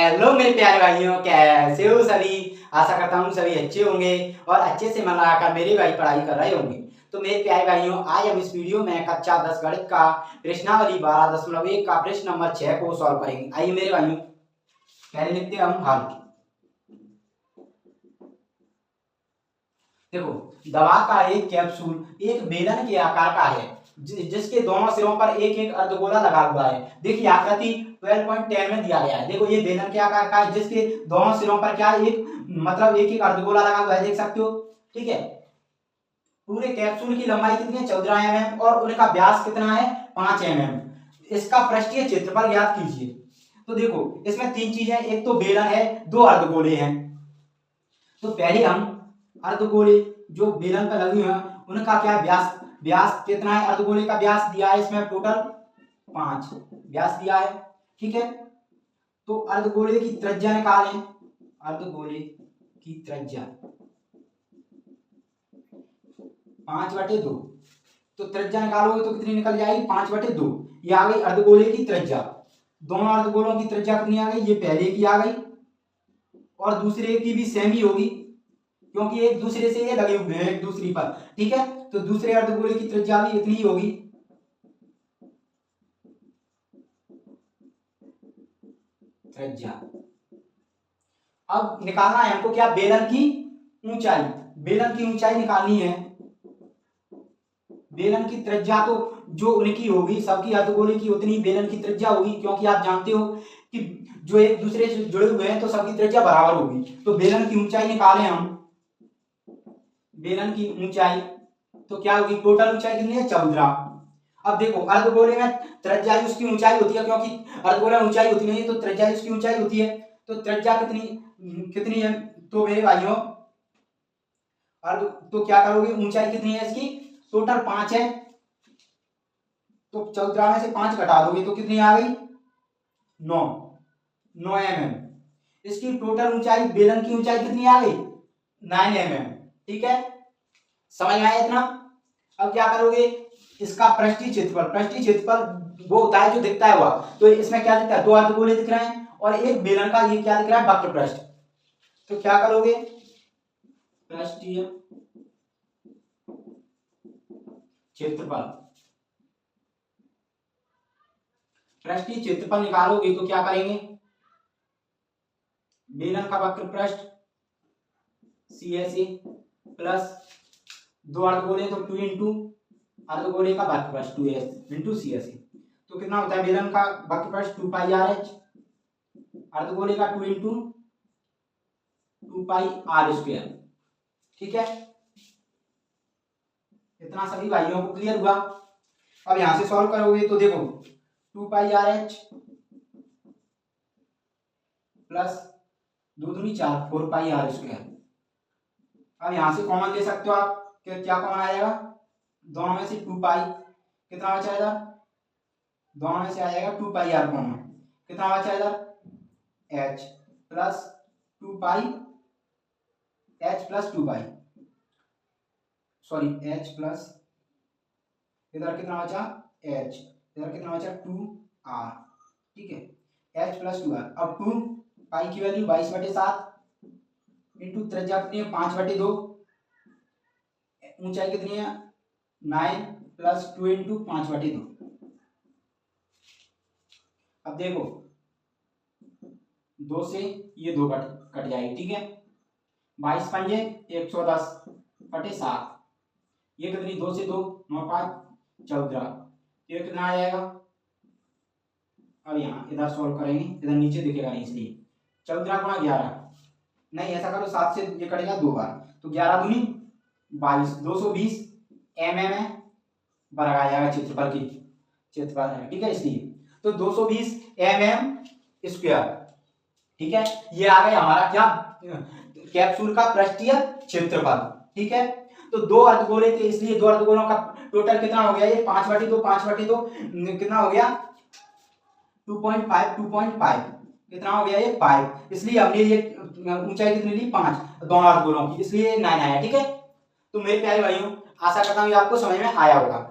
Hello मेरे प्यारे भाइयों, कैसे हो सभी। आशा करता हूँ सभी अच्छे होंगे और अच्छे से मन लगाकर मेरे भाई पढ़ाई कर रहे होंगे। तो मेरे प्यारे भाइयों, आज हम इस वीडियो में कक्षा 10 गणित का प्रश्नावली 12.1 का प्रश्न नंबर 6 को सॉल्व करेंगे। आइए मेरे भाइयों, पहले लिखते हैं हम हल। देखो, दवा का एक कैप्सूल एक बेलन के आकार का है जिसके दोनों सिरों पर एक एक अर्धगोला लगा हुआ है। देखिए आकृति 12.10 में दिया गया है। देखो ये बेलन के आकार का है जिसके दोनों सिरों पर क्या एक मतलब एक एक अर्धगोला लगा हुआ है, देख सकते हो। ठीक है, पूरे कैप्सूल की लंबाई कितनी है? 14 mm और उनका व्यास कितना है? 5 mm। इसका पृष्ठीय क्षेत्रफल ज्ञात कीजिए। तो देखो इसमें तीन चीजें, एक तो बेलन है, दो अर्धगोले हैं। तो पहले हम अर्धगोले जो बेलन पर लगी हुई है उनका क्या व्यास व्यास कितना है? अर्धगोले का व्यास दिया है इसमें टोटल 5 व्यास दिया है। ठीक है, तो अर्धगोले की त्रिज्या निकालें। अर्धगोले की त्रिज्या 5/2। तो त्रिज्या निकालोगे तो कितनी निकल जाएगी? 5/2। ये आ गई अर्धगोले की त्रिज्या। दोनों अर्धगोलों की त्रिज्या कितनी आ गई? ये पहले की आ गई और दूसरे की भी सेम ही होगी क्योंकि एक दूसरे से ये लगे हुए हैं एक दूसरी पर। ठीक है, तो दूसरे अर्धगोले की त्रिज्या भी इतनी ही होगी। त्रिज्या अब निकालना है हमको क्या? बेलन की ऊंचाई। बेलन की ऊंचाई निकालनी है। बेलन की त्रिज्या तो जो उनकी होगी सबकी अर्धगोले की उतनी बेलन की त्रिज्या होगी क्योंकि आप जानते हो कि जो एक दूसरे से जुड़े हुए हैं तो सबकी त्रिज्या बराबर होगी। तो बेलन की ऊंचाई निकालें हम। बेलन की ऊंचाई तो क्या होगी? टोटल ऊंचाई कितनी है? 14। अब देखो अर्धगोले में त्रिज्या उसकी ऊंचाई होती है क्योंकि अर्धगोले में ऊंचाई होती नहीं है तो त्रिज्या उसकी ऊंचाई होती है। तो त्रिज्या कितनी कितनी है? तो मेरे भाइयों अर्ध तो क्या करोगे? ऊंचाई कितनी है इसकी? टोटल 5 है तो 14 में से 5 घटा दोगे तो कितनी आ गई? 9 mm। इसकी टोटल ऊंचाई बेलन की ऊंचाई कितनी आ गई? 9 mm। ठीक है, समझ में आया इतना? अब क्या करोगे? इसका पृष्ठीय क्षेत्रफल, पृष्ठीय क्षेत्रफल वो होता है जो दिखता है वह। तो इसमें क्या दिखता है? दो अर्धगोले दिख रहे हैं और एक बेलन का ये क्या दिख रहा है? वक्र पृष्ठ। तो क्या करोगे? पृष्ठीय क्षेत्रफल, पृष्ठीय क्षेत्रफल निकालोगे तो क्या करेंगे? बेलन का वक्र पृष्ठ CSA प्लस दो अर्धगोले तो 2 इंटू अर्धगोले का वक्र पृष्ठ 2S इंटू CSA। तो कितना होता है? बेलन का वक्र पृष्ठ 2πRH, अर्धगोले का 2 इंटू 2πr²। ठीक है, इतना सभी भाइयों को क्लियर हुआ? अब यहां से सॉल्व करोगे तो देखो 2πRH प्लस 2 दूनी 4 4πr²। अब यहां से कॉमन ले सकते हो आप। क्या कॉमन आएगा? दोनों में से 2π कितना बचाएगा? दोनों में से आ जाएगा 2πr कॉमन। कितना बचाएगा? h plus 2π h plus 2π sorry h plus इधर कितना बचा? h इधर कितना बचा? 2r। ठीक है, h प्लस 2r। अब 2π की वैल्यू 22/7 इंटू त्रिज्या कितनी है? 5/2। ऊंचाई कितनी है? 9 प्लस 2 इंटू 5/2। अब देखो 2 से ये 2 कट जाएगी। ठीक है, 22 पंजे 110/7। ये कितनी? 2 से 2 9 5 14। ये कितना आ जाएगा? अब यहाँ इधर सॉल्व करेंगे, इधर नीचे दिखेगा नहीं इसलिए 14 गुणा 11। नहीं ऐसा करो 7 से ये कटेगा 2 बार तो 11 दूनी 22 220 mm है बराबर आ जाएगा क्षेत्रफल की क्षेत्रफल है। ठीक है, इसलिए तो 220 mm²। ठीक है, ये आ गया हमारा क्या? कैप्सूल का पृष्ठीय क्षेत्रफल। ठीक है, तो दो अर्धगोले थे इसलिए दो अर्धगोलों का टोटल कितना हो गया? ये 5/2 5/2 कितना हो गया? 2.5 2.5 कितना हो गया? ये 5। इसलिए हमने ये ऊंचाई कितनी ली? 5 दोनों अर्धगोलों की, इसलिए 9 आया। ठीक है, तो मेरे प्यारे भाइयों आशा करता हूँ ये आपको समझ में आया होगा।